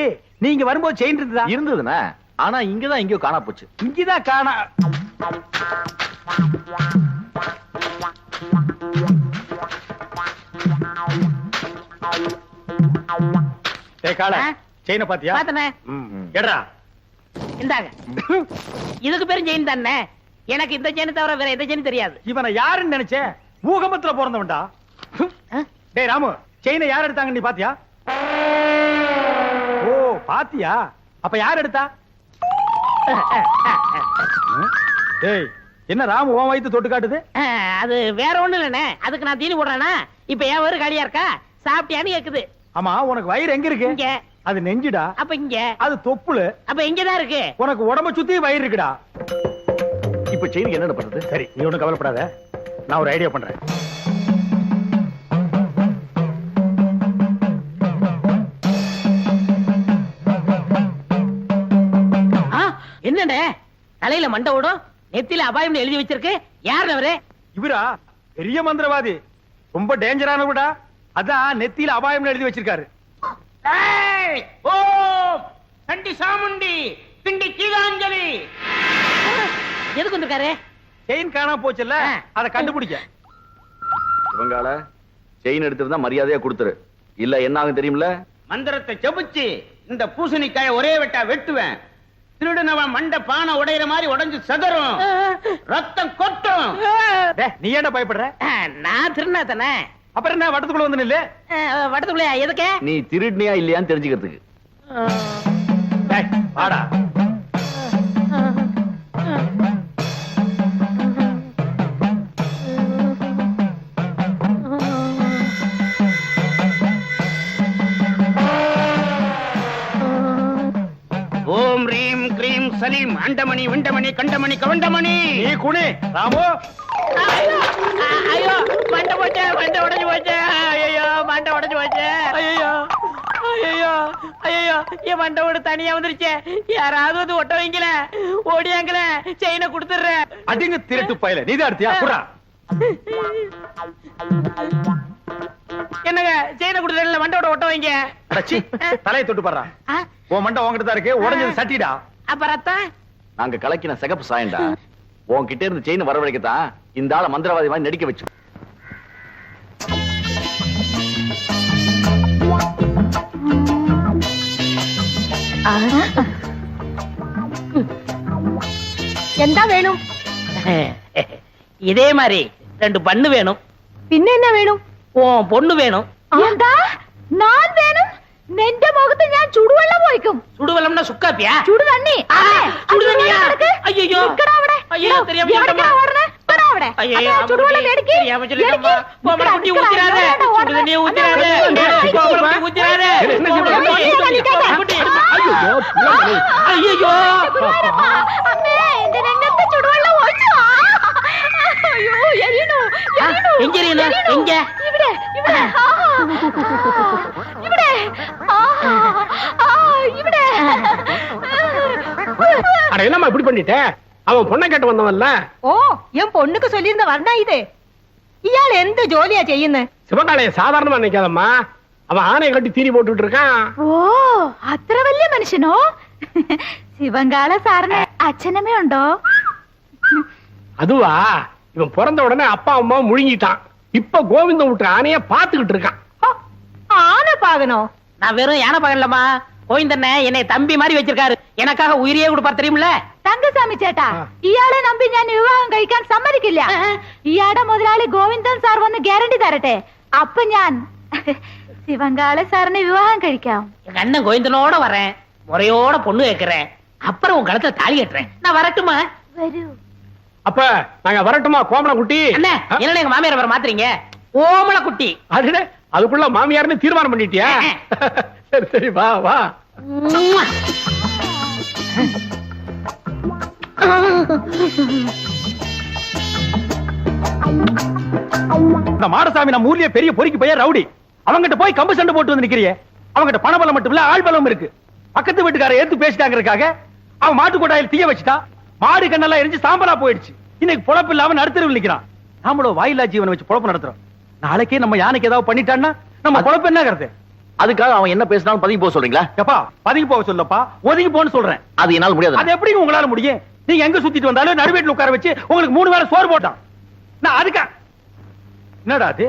நீங்க வரும்போது செயின் இருந்ததா? இருந்ததுண்ணா, ஆனா இங்கதான் எங்கயோ காணா போச்சு. இங்கதான் காணா. கால செயின பாத்தியா? பாத்தனே. எடா இந்தாங்க. இதுக்கு பேரும் செயின் தானே. எனக்கு இந்த செயின் தவிர வேற எந்த செயின் தெரியாது. இவனை யாருன்னு நினைச்ச? பூகம்பத்துல பிறந்தவன்டா. டேய் ராமு, செயினை யார் எடுத்தாங்க நீ பாத்தியா? ஓ பாத்தியா? அப்ப யார் எடுத்தா? டேய் என்ன ராமு உன் வயித்து தொட்டு காட்டுது? அது வேற ஒண்ணு இல்லனே, அதுக்கு நான் தீனி போடுறேனா? இப்ப ஏன் வயிறு காலியா இருக்கா? சாப்பிட்டியான்னு கேக்குது. ஆமா, உனக்கு வயிறு எங்க இருக்கு? இங்க. அது நெஞ்சுடா. அப்ப இங்க. அது தொப்புளு. அப்ப இங்கதான் இருக்கு. உனக்கு உடம்ப சுத்தி வயிறு இருக்குடா. இப்ப செயினுக்கு என்ன பண்றது? சரி நீ ஒண்ணும் கவலைப்படாத, நான் ஒரு ஐடியா பண்றேன். என்னடே தலையில மண்டை ஓடும், நெத்தில அபாயம் எழுதி வச்சிருக்கு. யார் அவரு? இவரா? பெரிய மந்திரவாதி, ரொம்ப டேஞ்சரானவடா. அதான் நெத்தியில அபாயம் எழுதி வச்சிருக்காரு. சண்டி சாமுண்டி பிண்டி கீழாஞ்சலி. எதுக்கு வந்திருக்காரு? செயின் காணாம போச்சுல்ல, அதை கண்டுபிடிக்க. இவங்கால செயின் எடுத்துட்டு தான் மரியாதையா கொடுத்துரு, இல்ல என்ன ஆகும் தெரியுமில்ல? மந்திரத்தை செபிச்சு இந்த பூசணிக்காய ஒரே வெட்டா வெட்டுவேன். திருடுனவன் மண்ட பானை உடையிற மாதிரி உடைஞ்சு சதறும், ரத்தம் கொட்டும். நீ என்ன பயப்படுற? நான் திருநா தானே. அப்புறம் என்ன வட்டத்துக்குள்ள வந்து நில்லு. வட்டத்துக்குள்ளே எதுக்கு? நீ திருடினியா இல்லையான்னு தெரிஞ்சுக்கிறதுக்கு. டேய், வாடா. ஓம் ரீம் கிரீம் சலீம் அண்டமணி விண்டமணி கண்டமணி கவண்டமணி. நீ குனி ராமு. ஐயோ மண்டை போச்சு, மண்டை உடைஞ்சு போச்சு. ஐயோ மண்டை உடைஞ்சு போச்சு. ஐயோ ஐயோ ஐயோ என் மண்டை ஓடு தனியா வந்துருச்சு. யாராவது வந்து ஒட்ட வைங்கள, ஓடியாங்கள, செயினை கொடுத்துடுறேன். அடிங்க திருட்டு பயல. நீதான் எடுத்தியா? குடா. என்னங்க செயினை கொடுத்துடல, மண்டோட ஒட்ட வைங்க. அடச்சி, தலையை தொட்டு பாடுறா. உன் மண்டை உன்கிட்ட தான் இருக்கு. உடைஞ்சது சட்டிடா. அப்ப ரத்தம் நாங்க கலக்கின சிகப்பு சாயண்டா. உன்கிட்ட இருந்து செயின் வரவழைக்கத்தான் இந்த ஆளை மந்திரவாதி மாதிரி நடிக்க வச்சு. எந்த வேணும்? இதே மாதிரி 2 பண்ணு வேணும். பின்ன என்ன வேணும்? உன் பொண்ணு வேணும். എന്താ ഞാൻ വേണം? നിന്റെ മുഖത്ത് ഞാൻ ചുടുവെള്ളം ഒഴിക്കും. சுடுவெல்லம்னா சுக்காப்பியா? ചുടുതണ്ണി. சுடுதண்ணியா? ஐயோ ஐயோ தெரியாம சொல்லிட்டேம்மா. ஐயோ ചുടുവെള്ളം എടുക്ക്. தெரியாம சொல்லிட்டேம்மா. கோமல குட்டி ஊத்திராத. சுடுதண்ணியை ஊத்திராத. கோமல குட்டி ஊத்திராத. ஐயோ അമ്മേ എന്റെ രംഗത്ത് ചുടുവെള്ളം ഒഴിച്ചു. അയ്യോ എരിയുന്നു. எங்க எரியணும்? எங்க? ഇവിടെ ഇവിടെ ഇവിടെ ഇവിടെ. அட என்னம்மா இப்படி பண்ணிட்ட? அவன் பொண்ணை கேட்டு வந்தவன்ல. ഓ ഞാൻ പൊണ്ണുക്ക് ചൊല്ലിയിരുന്ന വർണ്ണ ഇത്. ഇയാൾ എന്ത് ജോലിയാ ചെയ്യുന്നത്? சிவகாலைய சாதாரணமா நினைக்காதம்மா. அவன் ஆணையை கட்டி தீனி போட்டுட்டு இருக்கான். ഓ അത്ര വലിയ മനുഷ്യനോ? ശിവങ്കാള സാറിന് അച്ഛനമ്മ ഉണ്ടോ? அதுவா, இவன் பிறந்த உடனே அப்பா அம்மா முழுங்கிட்டான். இப்ப கோவிந்தம் விட்டு ஆணைய பாத்துக்கிட்டு இருக்கான். ஆன பாகனோ? நான் வெறும் யானை பகல்லம்மா. கோவிந்தண்ண என்னை தம்பி மாதிரி வச்சிருக்காரு. எனக்காக உயிரியே கொடுப்பார் தெரியுமில்ல? തങ്കസ്വാമി ചേട്ടാ, ഇയാളെ നമ്പി ഞാൻ വിവാഹം കഴിക്കാൻ സമ്മതിക്കില്ല. ഇയാളുടെ മുതലാളി ഗോവിന്ദൻ സാർ വന്ന് ഗ്യാരണ്ടി തരട്ടെ. അപ്പൊ ഞാൻ ശിവങ്കാള സാറിനെ വിവാഹം കഴിക്കാം. எங்க அண்ணன் கோவிந்தனோட வரேன், முறையோட பொண்ணு கேட்கிறேன், அப்புறம் உன் கழுத்துல தாலி கட்டுறேன். நான் வரட்டுமா? വരൂ. அப்ப நாங்க வரட்டுமா கோமல குட்டி? அண்ணே என்ன எங்க மாமியார் வர மாத்துறீங்க? ஓமல குட்டி. அதுல அதுக்குள்ள மாமியார்னு தீர்மானம் பண்ணிட்டியா? சரி சரி வா வா. இந்த மாடசாமி நம்ம ஊர்லயே பெரிய பொறுக்கி பையன் ரவுடி. அவங்கிட்ட போய் கம்பு சண்டை போட்டு வந்து நிக்கிறியே. அவங்கிட்ட பண பலம் மட்டும் இல்ல, ஆள் பலம் இருக்கு. பக்கத்து வீட்டுக்கார ஏத்து பேசிட்டாங்கிறதுக்காக அவன் மாட்டு கொட்டாயில் தீய வச்சுட்டா. மாடு கண்ணெல்லாம் எரிஞ்சு சாம்பலா போயிடுச்சு. இன்னைக்கு பொழப்பு இல்லாம நடுத்தருவில் நிக்கிறான். நாமளும் வாயிலா ஜீவனை வச்சு பொழப்பு நடத்துறோம். நாளைக்கே நம்ம யானைக்கு ஏதாவது பண்ணிட்டான்னா நம்ம பொழப்பு என்ன கருத்து? அதுக்காக அவன் என்ன பேசினாலும் பதுங்கி போக சொல்றீங்களா? எப்பா பதுங்கி போக சொல்லப்பா, ஒதுங்கி போன்னு சொல்றேன். அது என்னால முடியாது. அது எப்படி உங்களால முடியும்? நீங்க எங்க சுத்திட்டு வந்தாலும் நடுவேட்டில் உட்கார வச்சு உங்களுக்கு 3 வேளை சோறு போட்டான். நான் அதுக்கா என்னடா அது?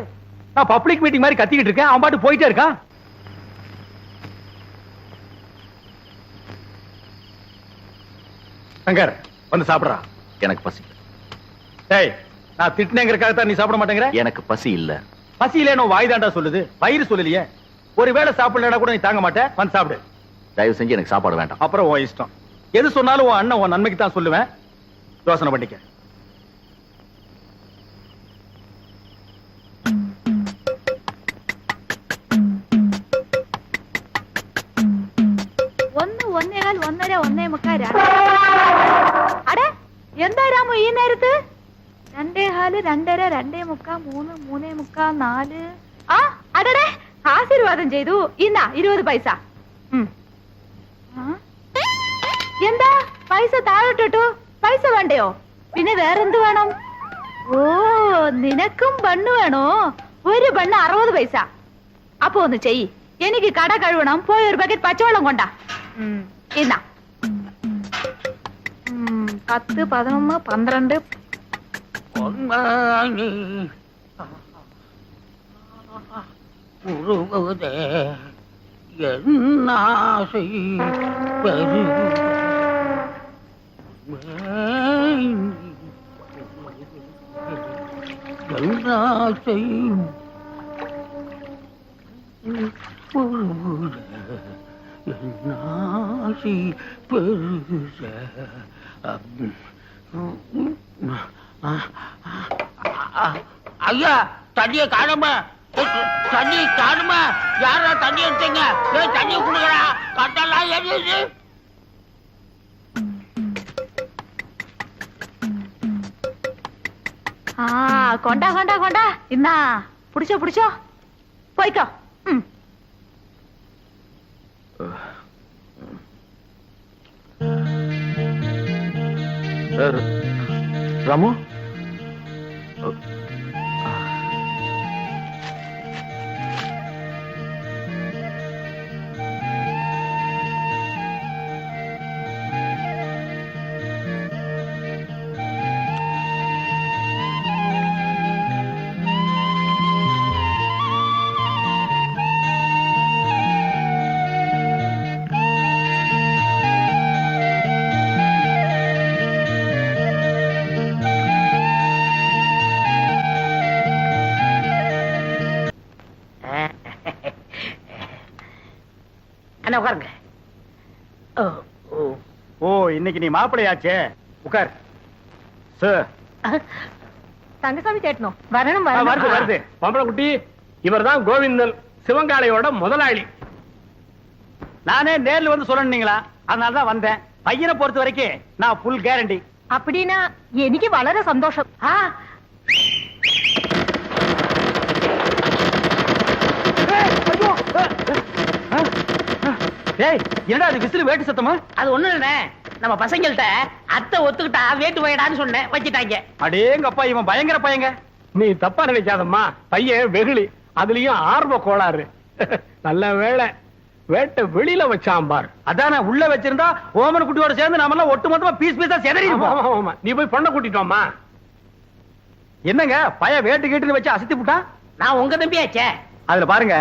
நான் பப்ளிக் மீட்டிங் மாதிரி கத்திக்கிட்டு இருக்கேன், அவன் பாட்டு போயிட்டே இருக்கான். சங்கர் வந்து சாப்பிடுறா. எனக்கு பசி. டேய், நான் திட்டினேங்கிறதுக்காக தான் நீ சாப்பிட மாட்டேங்கிற? எனக்கு பசி இல்ல. பசியிலே நான் வாய் தாண்டா சொல்லுது, வயிறு சொல்லலையே. ஒருவேளை சாப்பிடலனா கூட நீ தாங்க மாட்டே. வந்து சாப்பிடு. தயவு செஞ்சு எனக்கு சாப்பாடு வேண்டாம். அப்புறம் உன் இஷ்டம். எது சொன்னாலும் உன் அண்ணன் உன் நன்மைக்கு தான் சொல்லுவேன். யோசனை பண்ணிக்க. ഒന്ന് ഒന്നേകാൽ ഒന്നര ഒന്നേ മുക്കാൽ അടെ എന്താ രാമു ഈ നേരത്ത്? 2:15 2:30 2:45 3 3:45 4. ആ അടടെ ആശീർവാദം ചെയ്തു. ഇന്നാ 20 പൈസ. എന്താ പൈസ താഴോട്ടിട്ടു? പൈസ വേണ്ടയോ? പിന്നെ വേറെന്ത് വേണം? ഓ നിനക്കും ബണ്ണ് വേണോ? ഒരു ബണ്ണ് 60 പൈസ. അപ്പൊ ഒന്ന് ചെയ്യ്, എനിക്ക് കട കഴുകണം. പോയി ഒരു ബക്കറ്റ് പച്ചവെള്ളം കൊണ്ടാ. ഇന്നാ 10 11 12. உருகுதே என்னாசை பெரு என்னாசை நாசி பெருச ஐயா தண்ணிய காணுமா தண்ணி காணுமா யாரா தண்ணி எடுத்தீங்க தண்ணி குடுக்கறா கட்டெல்லாம் எரியுது கொண்டா கொண்டா கொண்டா இன்னா புடிச்சோ புடிச்சோ போய்க்கோ. ராமு அண்ணா உட்காருங்க. ஓ இன்னைக்கு நீ மாப்பிள்ளையாச்சே, உட்கார். சார் தங்கசாமி கேட்டணும் வரணும் வருது வருது. பம்பளக்குட்டி இவர்தான் கோவிந்தன், சிவங்காளையோட முதலாளி. நானே நேர்ல வந்து சொல்லணுங்களா, அதனாலதான் வந்தேன். பையனை பொறுத்த வரைக்கும் நான் ஃபுல் கேரண்டி. அப்படின்னா எனக்கு வளர சந்தோஷம். ஏய் என்னடா அது விசில் வேட்டு சத்தமா? அது ஒண்ணு இல்ல, நம்ம பசங்கள்ட்ட அத்தை ஒத்துக்கிட்டா வேட்டு போயிடான்னு சொன்னேன், வச்சுட்டாங்க. அடேங்கப்பா இவன் பயங்கர பையங்க. நீ தப்பா நினைக்காதம்மா, பையன் வெகுளி, அதுலயும் ஆர்வ கோளாறு. நல்ல வேளை வேட்டை வெளியில வச்சான் பார். அதானே உள்ள வச்சிருந்தா ஓமன் குட்டியோட சேர்ந்து நாம எல்லாம் ஒட்டு மொத்தமா பீஸ் பீஸா செதறி இருப்போம். நீ போய் பொண்ணை கூட்டிட்டோமா? என்னங்க பைய வேட்டு கேட்டுன்னு வச்சு அசத்தி விட்டான். நான் உங்க தம்பியாச்சே. அதுல பாருங்க,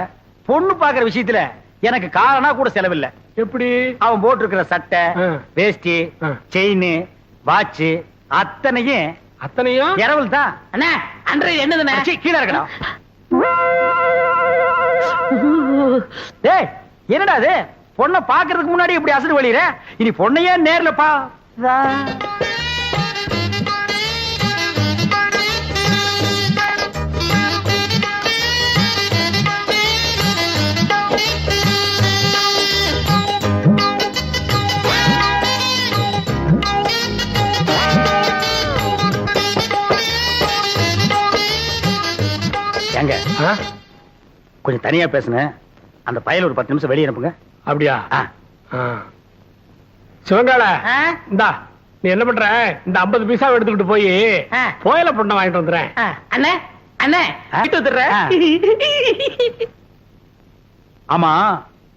பொண்ணு பாக்குற விஷயத்துல எனக்கு காரணா கூட செலவில்லை. எப்படி? அவன் போட்டு இருக்கிற சட்டை, வேஷ்டி, செயின், வாட்ச் அத்தனையும் இரவல் தான். அண்ணா அன்றைய என்னதுண்ணா? கீழே இருக்கணும். டேய் என்னடா அது, பொண்ணை பாக்குறதுக்கு முன்னாடி இப்படி அசடு வழியிற, இனி பொண்ணையே நேர்ல பா. ஏங்க கொஞ்சம் தனியா பேசுனேன், அந்த பயல ஒரு 10 நிமிஷம் வெளியே அனுப்புங்க. அப்படியா? சிவங்கால இந்தா, நீ என்ன பண்ற, இந்த 50 பைசா எடுத்துக்கிட்டு போய் கோயில பொண்ணை வாங்கிட்டு வந்துடுறேன். அண்ணே அண்ணே வீட்டு வந்துடுறேன். ஆமா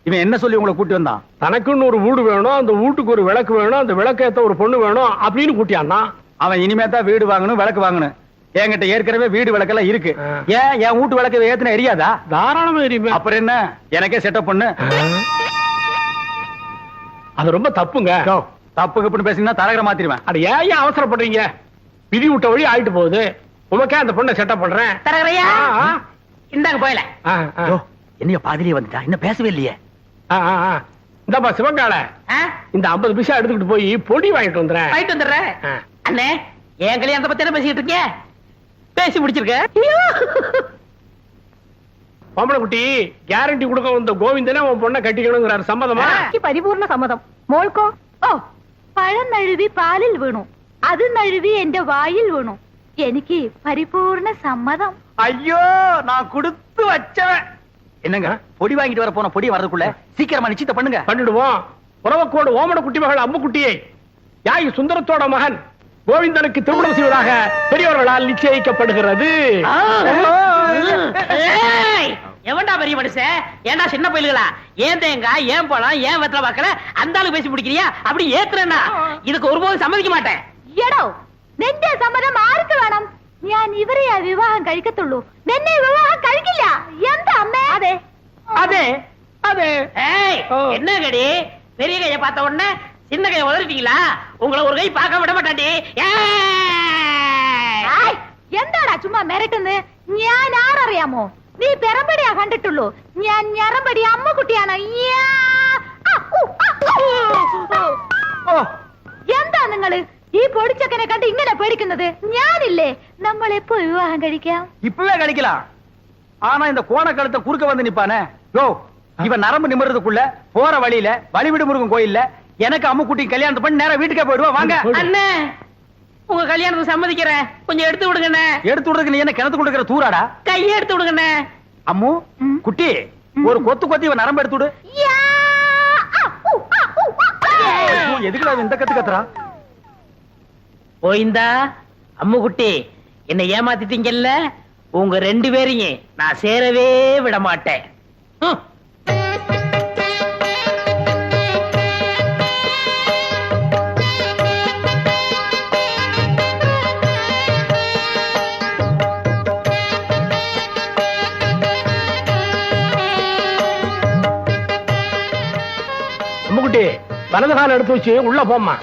இவன் என்ன சொல்லி உங்களை கூட்டி வந்தான்? தனக்குன்னு ஒரு வீடு வேணும், அந்த வீட்டுக்கு ஒரு விளக்கு வேணும், அந்த விளக்கு ஏத்த ஒரு பொண்ணு வேணும் அப்படின்னு கூட்டியான்னா. அவன் இனிமே தான் வீடு வாங்கணும், விளக்கு வாங்கணும். என்கிட்ட ஏற்கனவே வீடு விளக்கெல்லாம் இருக்கு. ஏன் என் வீட்டு விளக்கு ஏத்துன எரியாதா? தாராளமா எரியுமே. அப்புறம் என்ன, எனக்கே செட்டப் பண்ணு. அது ரொம்ப தப்புங்க. தப்புக்கு பேசினா தரகர மாத்திருவேன். அது ஏன் அவசரப்படுறீங்க? விதி விட்ட வழி ஆயிட்டு போகுது. உமக்கே அந்த பொண்ணை செட்டப் பண்றேன். தரகரையா இந்தாங்க போயல. என்னைய பாதிலேயே வந்துட்டா, இன்னும் பேசவே இல்லையே. இந்தப்பா சிவங்கால, இந்த 50 பைசா எடுத்துக்கிட்டு போய் பொடி வாங்கிட்டு வந்துடுறேன். வாங்கிட்டு வந்துடுறேன். அண்ணே என் கல்யாணத்தை பத்தி என்ன பேசிட்டு இருக்கீங்க? பேசி முடிச்சிருக்க. பொம்பளை குட்டி கேரண்டி கொடுக்க வந்த கோவிந்தனே உன் பொண்ணை கட்டிக்கணுங்கிறாரு. சம்மதமா? പരിപൂർണ സമ്മതം. മോൾക്കോ? ഓ പഴം നഴുവി പാലിൽ വീണു, അത് നഴുവി എന്റെ വായിൽ വീണു. എനിക്ക് പരിപൂർണ സമ്മതം. ஐயோ நான் கொடுத்து வச்சவன். என்னங்க பொடி வாங்கிட்டு வர போன பொடி வரதுக்குள்ள சீக்கிரமா நிச்சயத்தை பண்ணுங்க. பண்ணிடுவோம். உறவக்கோடு ஓமன குட்டி மகள் அம்முக்குட்டியை யாய் சுந்தரத்தோட மகன் கோவிந்தனுக்கு திருமணம் செய்வதாக பெரியவர்களால் நிச்சயிக்கப்படுகிறது. எவன்டா பெரிய மனுஷன்? ஏன்டா சின்ன பயில்களா? ஏன் தேங்காய், ஏன் பழம், ஏன் வெத்தலை பாக்கல அந்த ஆளு பேசி முடிக்கிறியா? அப்படி ஏத்துறேன்னா இதுக்கு ஒருபோதும் சம்மதிக்க மாட்டேன். എടോ നിന്റെ സമ്മതം ആർക്ക് വേണം? ഞാൻ ഇവരെയാ വിവാഹം കഴിക്കത്തുള്ളൂ, നിന്നെ വിവാഹം കഴിക്കില്ല. എന്താ അമ്മേ? അതെ அதே அதே. ஏய் என்ன கடி, பெரிய கையை பார்த்த உடனே சின்ன கையை உதறிட்டீங்களா? உங்களை ஒரு கை பார்க்க விட மாட்டாண்டி. എന്താടാ ചുമ്മാ മെരട്ടുന്ന്? ഞാൻ ആരറിയാമോ? നീ പെറമ്പടിയാ കണ്ടിട്ടുള്ളൂ ഞാൻ ഞറമ്പടി അമ്മക്കുട്ടിയാണ് എന്താ നിങ്ങള് ഈ പൊടിച്ചക്കനെ കണ്ട് ഇങ്ങനെ പേടിക്കുന്നത്? ഞാനില്ലേ, നമ്മൾ എപ്പോ വിവാഹം കഴിക്കാം? இப்பவே கழிக்கலாம். ஆனா இந்த கோணக்கழுத்தை குறுக்க வந்து நிப்பானே, யோ இவன் நரம்பு நிமிர்றதுக்குள்ள போற வழியில வழிவிடு முருகன் கோயில்ல எனக்கு அம்முக்குட்டி கல்யாணத்தை பண்ணி நேரா வீட்டுக்கே போயிடுவா. வாங்க அண்ணே, உங்க கல்யாணத்துக்கு சம்மதிக்கிறேன், கொஞ்சம் எடுத்து விடுங்கண்ணே. எடுத்து விடுறதுக்கு நீ என்ன கிணத்து கொடுக்கிற தூராடா? கையை எடுத்து விடுங்கண்ணே. அம்மு குட்டி ஒரு கொத்து கொத்தி இவன் நரம்பு எடுத்து விடு. எதுக்குடா இந்த கத்து கத்துறா? போயிந்தா அம்முக்குட்டி, என்ன ஏமாத்திட்டீங்கல்ல, உங்க 2 பேரையும் நான் சேரவே விட மாட்டேன். அம்முக்குட்டி வலது கால எடுத்து வச்சு உள்ள போம்மா.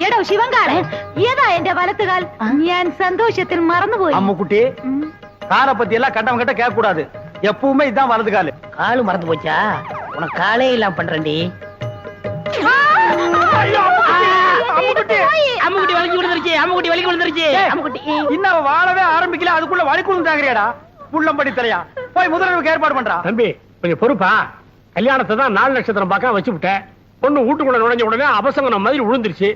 എടോ ശിവങ്കാളെ, ഏതാ എന്റെ വലത്തുകാൽ? ഞാൻ സന്തോഷത്തിൽ മറന്നുപോയി. அம்முக்குட்டி காலை பத்தி எல்லாம் கட்டம் கட்ட கேட்க கூடாது. எப்பவுமே இதான் வலது காலு. காலு மறந்து போச்சா? உனக்கு காலே இல்லாம பண்றேன்டி. அம்முக்குட்டி வலிக்கு விழுந்துருச்சு, அம்முக்குட்டி வலிக்கு விழுந்துருச்சு. அம்முக்குட்டி இன்னும் வாழவே ஆரம்பிக்கல, அதுக்குள்ள வலிக்குழுந்து தாங்கறியாடா? புள்ளம்படி தலையா, போய் முதல்வருக்கு ஏற்பாடு பண்றா. தம்பி கொஞ்சம் பொறுப்பா. கல்யாணத்தை தான் 4 நட்சத்திரம் பார்க்க வச்சு விட்டேன். பொண்ணு வீட்டுக்குள்ள நுழைஞ்ச உடனே அபசங்கனம் மாதிரி விழுந்துருச்சு.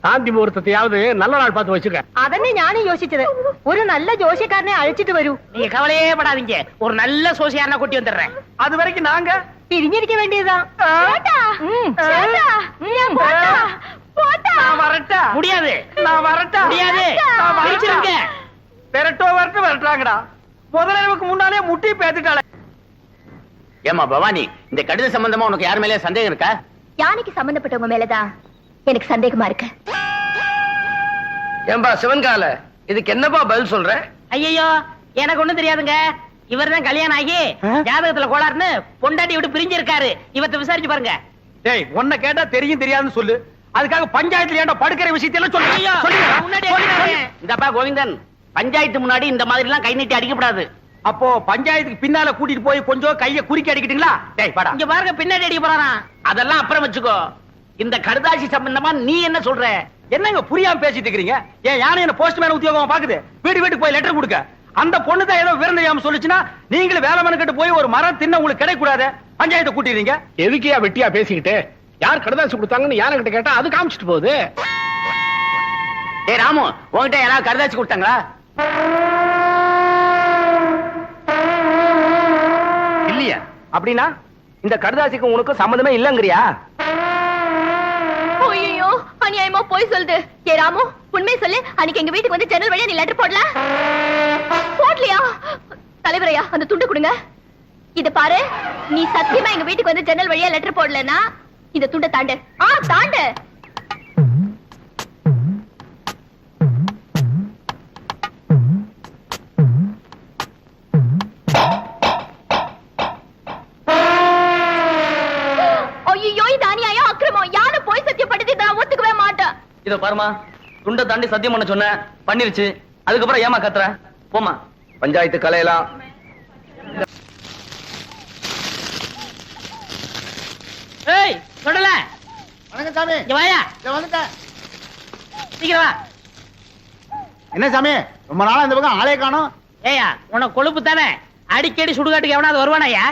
சாந்தி முகூர்த்தத்தையாவது நல்ல நாள் பார்த்து வச்சுக்க. അതന്നെ ഞാനും യോசிച്ചത്. ഒരു നല്ല ജോഷിക്കാരനെ അഴിച്ചിട്ട് വരൂ. நீங்க கவலையே படாதீங்க, ஒரு நல்ல சோசியாரனை கூட்டி வந்துடுறேன். அது வரைக்கும் நாங்க പിരിഞ്ഞിരിക്ക വേണ്ടിയതാ. நான் வரட்டா? முடியாது, நான் வரட்டா? முடியாது. பிரிச்சிருங்க. விரட்டோ வரட்டு விரட்டாங்கடா. முதல்வருக்கு முன்னாலே முட்டி பேத்துட்டாளே. ஏமா பவானி, இந்த கடித சம்பந்தமா உனக்கு யார் மேலே சந்தேகம் இருக்கா? யானைக்கு சம்பந்தப்பட்டவங்க மேலதான் எனக்கு சந்தேகமா இருக்கு. ஏம்பா சிவன்கால, இதுக்கு என்னப்பா பதில் சொல்ற? ஐயோ, எனக்கு ஒண்ணும் தெரியாதுங்க. இவர்தான் கல்யாணம் ஆகி ஜாதகத்துல கோளாறுன்னு பொண்டாட்டி விட்டு பிரிஞ்சிருக்காரு. இவத்தை விசாரிச்சு பாருங்க. டேய், உன்னை கேட்டா தெரியும் தெரியாதுன்னு சொல்லு. அதுக்காக பஞ்சாயத்துல ஏன்டா படுக்கிற விஷயத்தையெல்லாம் சொல்லு. ஐயோ, முன்னாடி சொல்லிடுறேன். இந்தப்பா கோவிந்தன், பஞ்சாயத்து முன்னாடி இந்த மாதிரி எல்லாம் கை நீட்டி அடிக்கப்படாது. அப்போ பஞ்சாயத்துக்கு பின்னால கூட்டிட்டு போய் கொஞ்சம் கைய குறுக்கி அடிக்கிட்டீங்களா? டேய் பாடா. இங்க பாருங்க, பின்னாடி அடிக்க போறாராம். அதெல்லாம் அப்புறம் வச்சுக்கோ. இந்த கடுதாசி சம்பந்தமா நீ என்ன சொல்ற? என்னங்க புரியாம பேசிட்டு இருக்கீங்க? ஏன் யானை என்ன போஸ்ட்மேன் உத்தியோகம் பாக்குது? வீட்டுக்கு போய் லெட்டர் கொடுக்க. அந்த பொண்ணு தான் ஏதோ விவரம் தெரியாம சொல்லுச்சுன்னா நீங்களும் வேலை மனக்கிட்டு போய் ஒரு மரம் தின்ன உங்களுக்கு கிடைக்க கூடாது. பஞ்சாயத்தை கூட்டிடுறீங்க. எதுக்கியா வெட்டியா பேசிக்கிட்டு? யார் கடுதாசி கொடுத்தாங்கன்னு யானை கிட்ட கேட்டா அது காமிச்சிட்டு போகுது. ஏய் ராமு, உன்கிட்ட யாராவது கடுதாசி கொடுத்தாங்களா? இல்லையா? அப்படின்னா இந்த கடுதாசிக்கு உனக்கு சம்மந்தமே இல்லங்கறியா? ஐயோ, அநியாயமா போய் சொல்லுது. ஏ ராமு, உண்மை சொல்லு. அன்னைக்கு எங்க வீட்டுக்கு வந்து ஜன்னல் வழியா நீ லெட்டர் போடலையா? தலைவரையா, அந்த துண்டு கொடுங்க. இத பாரு, நீ சத்தியமா எங்க வீட்டுக்கு வந்து ஜன்னல் வழியா லெட்டர் போடலன்னா இந்த துண்டை தாண்டு. தாண்டு. ஐயோ, இது அநியாயம், அக்கிரமம். யாரும் போய் சத்தியப்பட்டது நான் ஒத்துக்கவே மாட்டேன். இத பாருமா, துண்டை தாண்டி சத்தியம் பண்ண சொன்ன, பண்ணிருச்சு. அதுக்கப்புறம் ஏமா கத்துற? போமா, பஞ்சாயத்து கலையலாம். ஏய், சொல்லல. வணக்கம் சாமி. இங்க வாயா. வந்துட்டேன். சீக்கிரம் வா. என்ன சாமி, ரொம்ப நாளா இந்த பக்கம் ஆளே காணோம். ஏயா, உனக்கு கொழுப்பு தானே? அடிக்கடி சுடுகாட்டுக்கு எவனாவது வருவானாயா?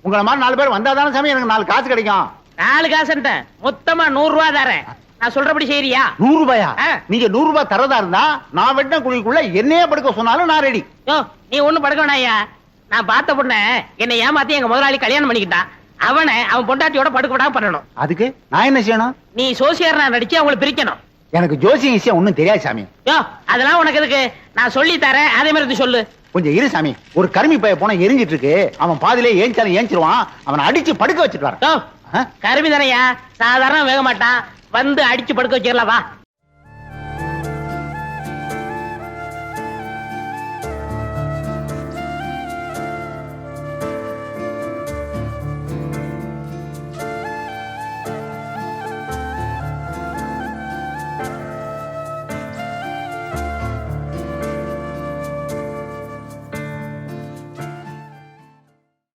உங்களை மாதிரி 4 பேர் வந்தாதானே சாமி எனக்கு 4 காசு கிடைக்கும். 4 காசுன்ட்ட மொத்தமா 100 ரூபா தரேன். நான் சொல்றபடி செய்யறியா? 100 ரூபாயா? ஆ. நீங்க 100 ரூபாய் தரதா இருந்தா நான் வெட்டின குழிக்குள்ள என்னையே படுக்க சொன்னாலும் நான் ரெடி. யோ, நீ ஒண்ணும் படுக்க வேணாயா. நான் பார்த்த பொண்ண என்னை ஏமாத்தி எங்க முதலாளி கல்யாணம் பண்ணிக்கிட்டான். அவன் பொண்டாட்டியோட படுக்க விடாம பண்ணணும். அதுக்கு நான் என்ன செய்யணும்? நீ சோசியர் நடிச்சு அவங்களை பிரிக்கணும். எனக்கு ஜோசியம் விஷயம் ஒண்ணும் தெரியாது சாமி. யோ, அதெல்லாம் உனக்கு எதுக்கு? நான் சொல்லி தரேன், அதே மாதிரி சொல்லு. கொஞ்சம் இரு சாமி. ஒரு கருமி பைய போனா எரிஞ்சிட்டு இருக்கு. அவன் பாதிலே ஏஞ்சாலும் ஏஞ்சிருவான். அவனை அடிச்சு படுக்க வச்சுட்டு வரேன். யோ, கருமி தானையா, சாதாரண வேக மாட்டான். வந்து அடிச்சு படுக்க வச்சிடலாம், வா.